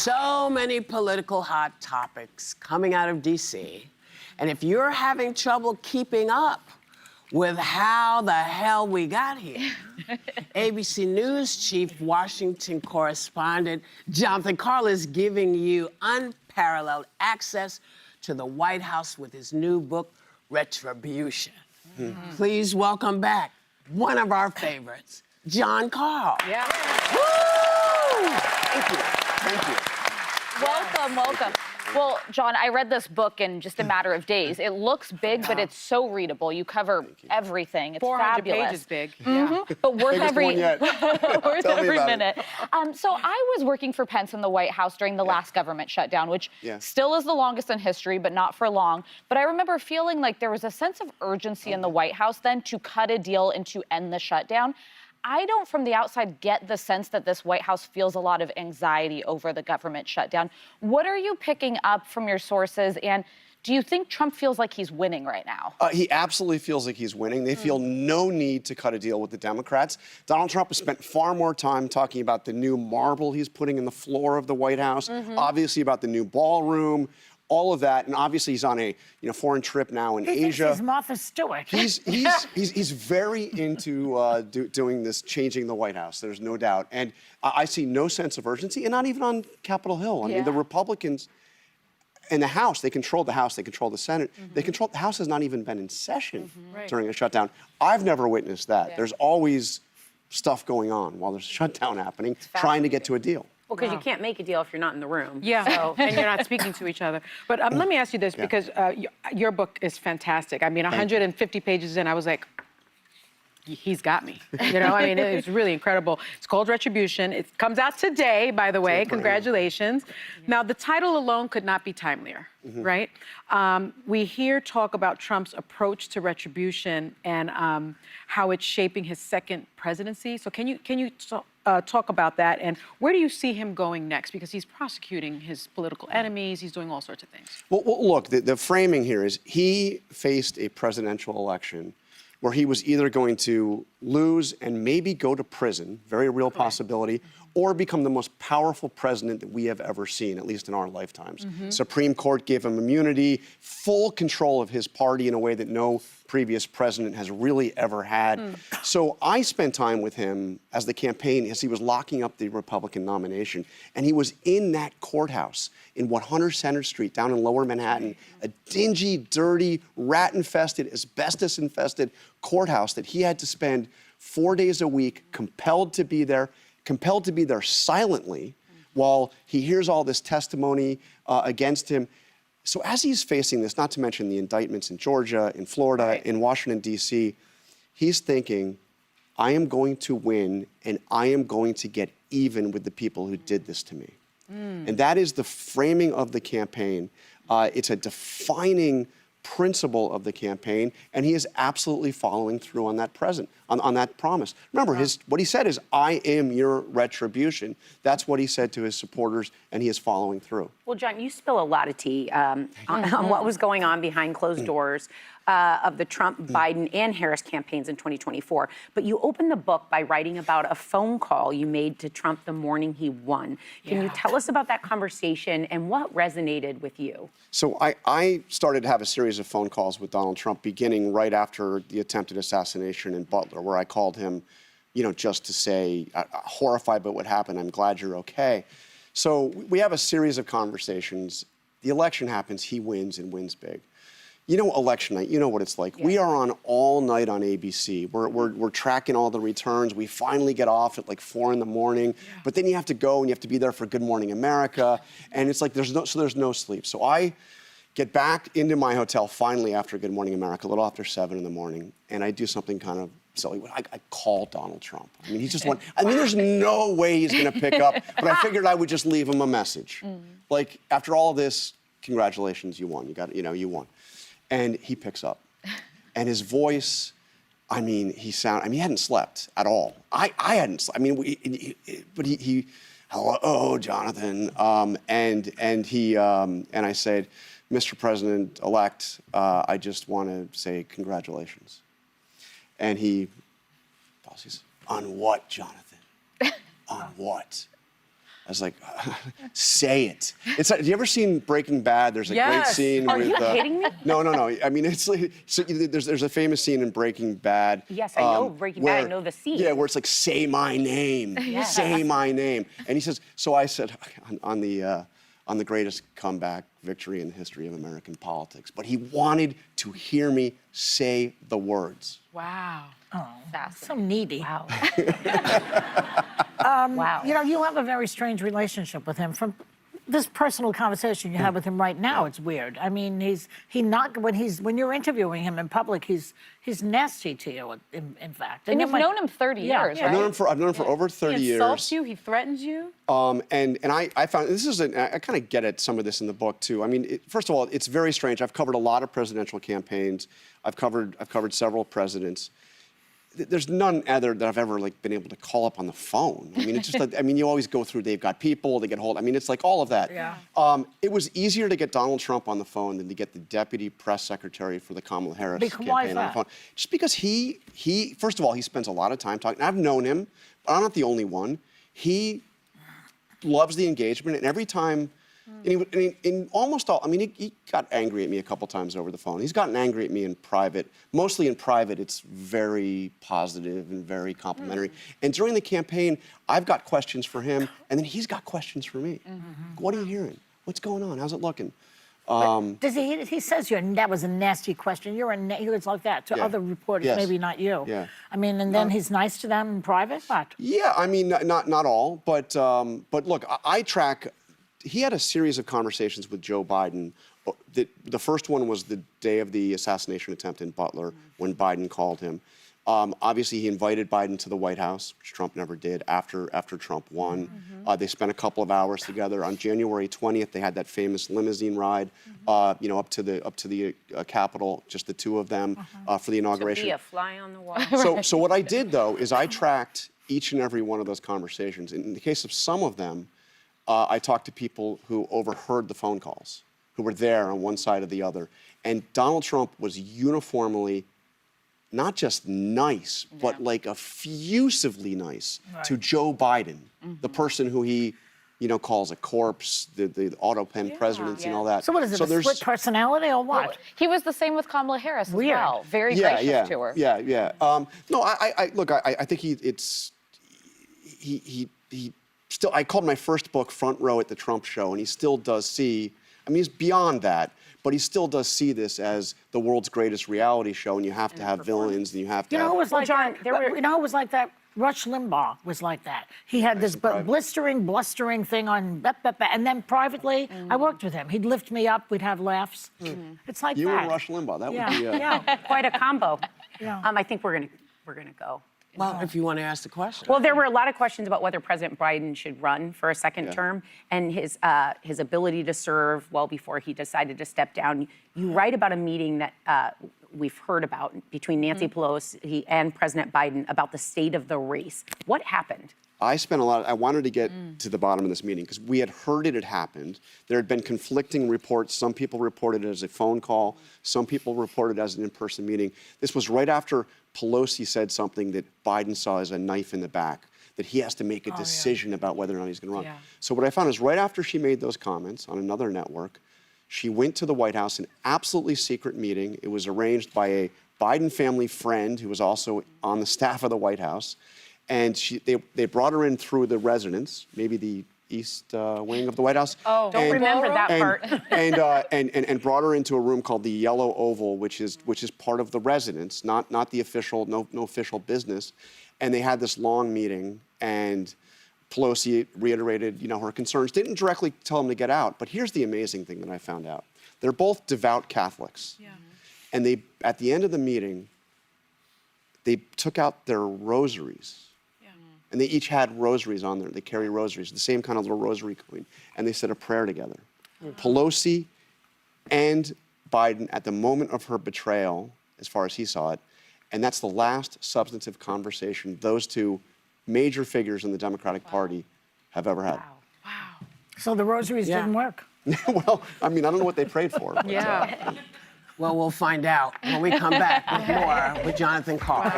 so many political hot topics coming out of D.C. And if you're having trouble keeping up with how the hell we got here, ABC News chief Washington correspondent Jonathan Karl is giving you unparalleled access to the White House with his new book, Retribution. Please welcome back one of our favorites, John Karl. Yeah. Woo! Thank you. Thank you. Welcome, welcome. Well, John, I read this book in just a matter of days. It looks big, but it's so readable. You cover everything. It's 400 fabulous. pages big. But worth Biggest every one yet. worth Tell me every about it. minute. So I was working for Pence in the White House during the last government shutdown, which still is the longest in history, but not for long. But I remember feeling like there was a sense of urgency in the White House then to cut a deal and to end the shutdown. I don't, from the outside, get the sense that this White House feels a lot of anxiety over the government shutdown. What are you picking up from your sources, and do you think Trump feels like he's winning right now? He absolutely feels like he's winning. They feel no need to cut a deal with the Democrats. Donald Trump has spent far more time talking about the new marble he's putting in the floor of the White House, obviously about the new ballroom, all of that, and obviously he's on a foreign trip now in Asia. He's Martha Stewart. He's very into doing this, changing the White House. There's no doubt, and I see no sense of urgency, and not even on Capitol Hill. I mean, the Republicans in the House, they control the House, they control the Senate, they control. The House has not even been in session during a shutdown. I've never witnessed that. There's always stuff going on while there's a shutdown happening, trying to get to a deal. Well, because you can't make a deal if you're not in the room. Yeah, So. and you're not speaking to each other. But let me ask you this, because your book is fantastic. I mean, 150 pages in, I was like, he's got me. You know, I mean, it's really incredible. It's called Retribution. It comes out today, by the way. Congratulations. Now, the title alone could not be timelier, right? We hear talk about Trump's approach to retribution and how it's shaping his second presidency. So can you talk about that, and where do you see him going next? Because he's prosecuting his political enemies, he's doing all sorts of things. Well look, the framing here is he faced a presidential election where he was either going to lose and maybe go to prison, very real possibility, or become the most powerful president that we have ever seen, at least in our lifetimes. Supreme Court gave him immunity, full control of his party in a way that no previous president has really ever had. So I spent time with him as the campaign, as he was locking up the Republican nomination, and he was in that courthouse in 100 Center Street down in Lower Manhattan, a dingy, dirty, rat-infested, asbestos-infested courthouse that he had to spend 4 days a week, compelled to be there silently while he hears all this testimony against him. So as he's facing this, not to mention the indictments in Georgia, in Florida, in Washington, D.C., he's thinking, I am going to win and I am going to get even with the people who did this to me. And that is the framing of the campaign. It's a defining principle of the campaign, and he is absolutely following through on that on that promise. Remember, what he said is, I am your retribution. That's what he said to his supporters, and he is following through. Well, John, you spill a lot of tea on what was going on behind closed doors of the Trump, Biden, and Harris campaigns in 2024. But you opened the book by writing about a phone call you made to Trump the morning he won. Can you tell us about that conversation and what resonated with you? So I started to have a series of phone calls with Donald Trump beginning right after the attempted assassination in Butler, where I called him, just to say, horrified by what happened, I'm glad you're okay. So we have a series of conversations. The election happens, he wins and wins big. Election night, you know what it's like. We are on all night on ABC. We're tracking all the returns. We finally get off at like 4 in the morning, but then you have to go and you have to be there for Good Morning America. And it's like there's no sleep. So I get back into my hotel finally after Good Morning America, a little after 7 in the morning, and I do something kind of silly. I call Donald Trump. I mean, he's just one. I mean, there's no way he's going to pick up, but I figured I would just leave him a message. Like, after all this, congratulations, you won. You won. And he picks up. And his voice, he hadn't slept at all. I hadn't slept. But he hello, Jonathan. And I said, Mr. President-elect, I just want to say congratulations. And he says, on what, Jonathan? On what? I was like, say it. It's like, have you ever seen Breaking Bad? There's a great scene Are with. you kidding me? No. I mean, it's like there's a famous scene in Breaking Bad. Yes, I know Breaking Bad. I know the scene. Yeah, where it's like, say my name, say my name, and he says. So I said on the greatest comeback victory in the history of American politics, but he wanted to hear me say the words. Wow. Oh, so needy. Wow. Wow. You know, you have a very strange relationship with him. From this personal conversation you have with him right now, it's weird. I mean, when you're interviewing him in public, he's nasty to you. In fact, And you've known him 30 years, right? I've known him for over 30 He years. insults you. He threatens you. And I found I kind of get at some of this in the book too. I mean, first of all, it's very strange. I've covered a lot of presidential campaigns. I've covered several presidents. There's none other that I've ever been able to call up on the phone. I mean, it's just I mean, you always go through. They've got people. They get hold. I mean, it's like all of that. Yeah. It was easier to get Donald Trump on the phone than to get the deputy press secretary for the Kamala Harris campaign why is on the that? phone. Just because he first of all, he spends a lot of time talking. I've known him, but I'm not the only one. He loves the engagement, and every time. And in almost all, I mean, he got angry at me a couple times over the phone. He's gotten angry at me in private. Mostly in private, it's very positive and very complimentary. And during the campaign, I've got questions for him, and then he's got questions for me. What are you hearing? What's going on? How's it looking? Does he says that was a nasty question. He was like that to other reporters, Yes. maybe not you. Yeah. I mean, and then he's nice to them in private. What? Yeah, I mean, not all, but look, I track. He had a series of conversations with Joe Biden. The first one was the day of the assassination attempt in Butler when Biden called him. Obviously, he invited Biden to the White House, which Trump never did, after Trump won. They spent a couple of hours together. On January 20th, they had that famous limousine ride, up to the Capitol, just the two of them, for the inauguration. To be a fly on the wall. So what I did, though, is I tracked each and every one of those conversations. In the case of some of them, I talked to people who overheard the phone calls, who were there on one side or the other. And Donald Trump was uniformly not just nice, but like effusively nice to Joe Biden, the person who he, calls a corpse, the auto pen presidents and all that. So what is it? A split personality or what? He was the same with Kamala Harris as Weird. well. Very gracious to her. Yeah. No, I think he still, I called my first book Front Row at the Trump Show, and he still does see, I mean, he's beyond that, but he still does see this as the world's greatest reality show, and you have to have villains, and you have to You know who was like John, that? You know who was like that? Rush Limbaugh was like that. He had this blustering thing on, and then privately, I worked with him. He'd lift me up, we'd have laughs. It's like You that. and Rush Limbaugh, that would be... Yeah. Quite a combo. Yeah. I think we're gonna go. Well, if you want to ask the question. Well, there were a lot of questions about whether President Biden should run for a second term and his ability to serve well before he decided to step down. You write about a meeting that we've heard about between Nancy Pelosi and President Biden about the state of the race. What happened? I wanted to get to the bottom of this meeting because we had heard it had happened. There had been conflicting reports. Some people reported it as a phone call. Some people reported it as an in-person meeting. This was right after Pelosi said something that Biden saw as a knife in the back, that he has to make a decision about whether or not he's going to run. Yeah. So what I found is right after she made those comments on another network, she went to the White House, an absolutely secret meeting. It was arranged by a Biden family friend who was also on the staff of the White House. And they brought her in through the residence, maybe the east wing of the White House. Oh, don't remember that part. and brought her into a room called the Yellow Oval, which is part of the residence, not the official, no official business. And they had this long meeting, and Pelosi reiterated, her concerns. Didn't directly tell him to get out, but here's the amazing thing that I found out: they're both devout Catholics, and at the end of the meeting, they took out their rosaries. And they each had rosaries on there. They carry rosaries, the same kind of little rosary coin. And they said a prayer together. Pelosi and Biden at the moment of her betrayal, as far as he saw it, and that's the last substantive conversation those two major figures in the Democratic Party have ever had. Wow. So the rosaries didn't work. Well, I mean, I don't know what they prayed for. But, Yeah. Well, we'll find out when we come back with more with Jonathan Karl.